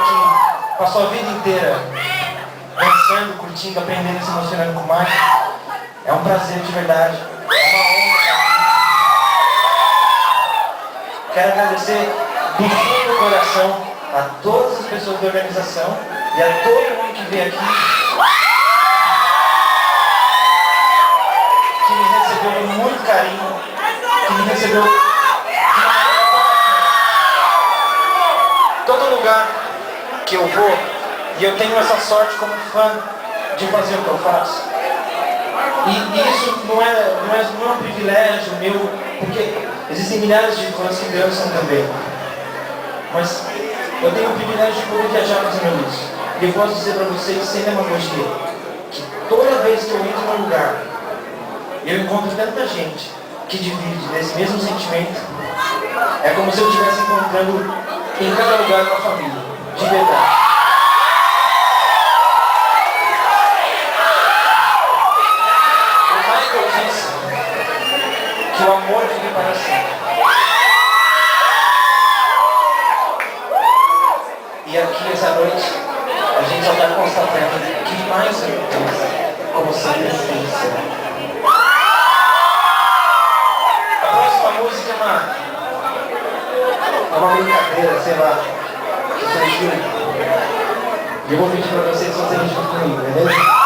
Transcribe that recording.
que passou a vida inteira dançando, curtindo, aprendendo, se emocionando com o mar. É um prazer de verdade. É uma honra estar aqui. Quero agradecer do fundo do coração a todas as pessoas da organização e a todo mundo que veio aqui, que me recebeu com muito carinho, que me recebeu de maneira todo lugar que eu vou, e eu tenho essa sorte como fã de fazer o que eu faço. E isso não é um privilégio meu, porque existem milhares de fãs que dançam também. Mas eu tenho o privilégio de poder viajar fazendo isso. E eu posso dizer para vocês, sem demagogia, que toda vez que eu entro num lugar, eu encontro tanta gente que divide desse mesmo sentimento. É como se eu estivesse encontrando em cada lugar com a família, de verdade. Que o amor vive para sempre. E aqui essa noite a gente só está constatando que mais certeza, como sempre fez. A próxima música é uma brincadeira, sei lá. E eu vou pedir para vocês fazerem junto comigo, beleza?